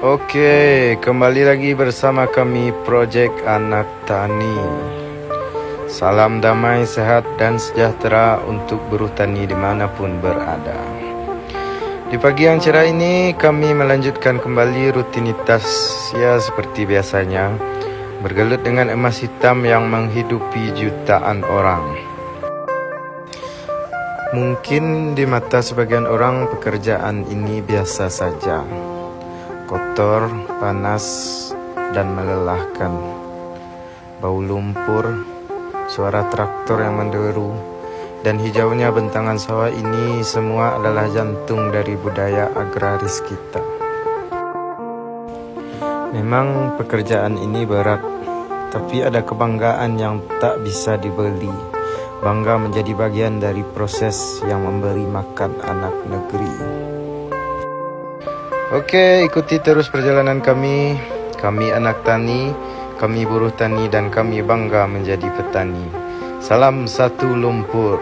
Oke, kembali lagi bersama kami Project Anak Tani. Salam damai, sehat, dan sejahtera untuk buruh tani dimanapun berada. Di pagi yang cerah ini, kami melanjutkan kembali rutinitas ya seperti biasanya, bergelut dengan emas hitam yang menghidupi jutaan orang. Mungkin di mata sebagian orang pekerjaan ini biasa saja, kotor, panas, dan melelahkan. Bau lumpur, suara traktor yang menderu, dan hijaunya bentangan sawah ini semua adalah jantung dari budaya agraris kita. Memang pekerjaan ini berat, tapi ada kebanggaan yang tak bisa dibeli. Bangga menjadi bagian dari proses yang memberi makan anak negeri. Oke, ikuti terus perjalanan kami. Kami anak tani, kami buruh tani, dan kami bangga menjadi petani. Salam satu lumpur.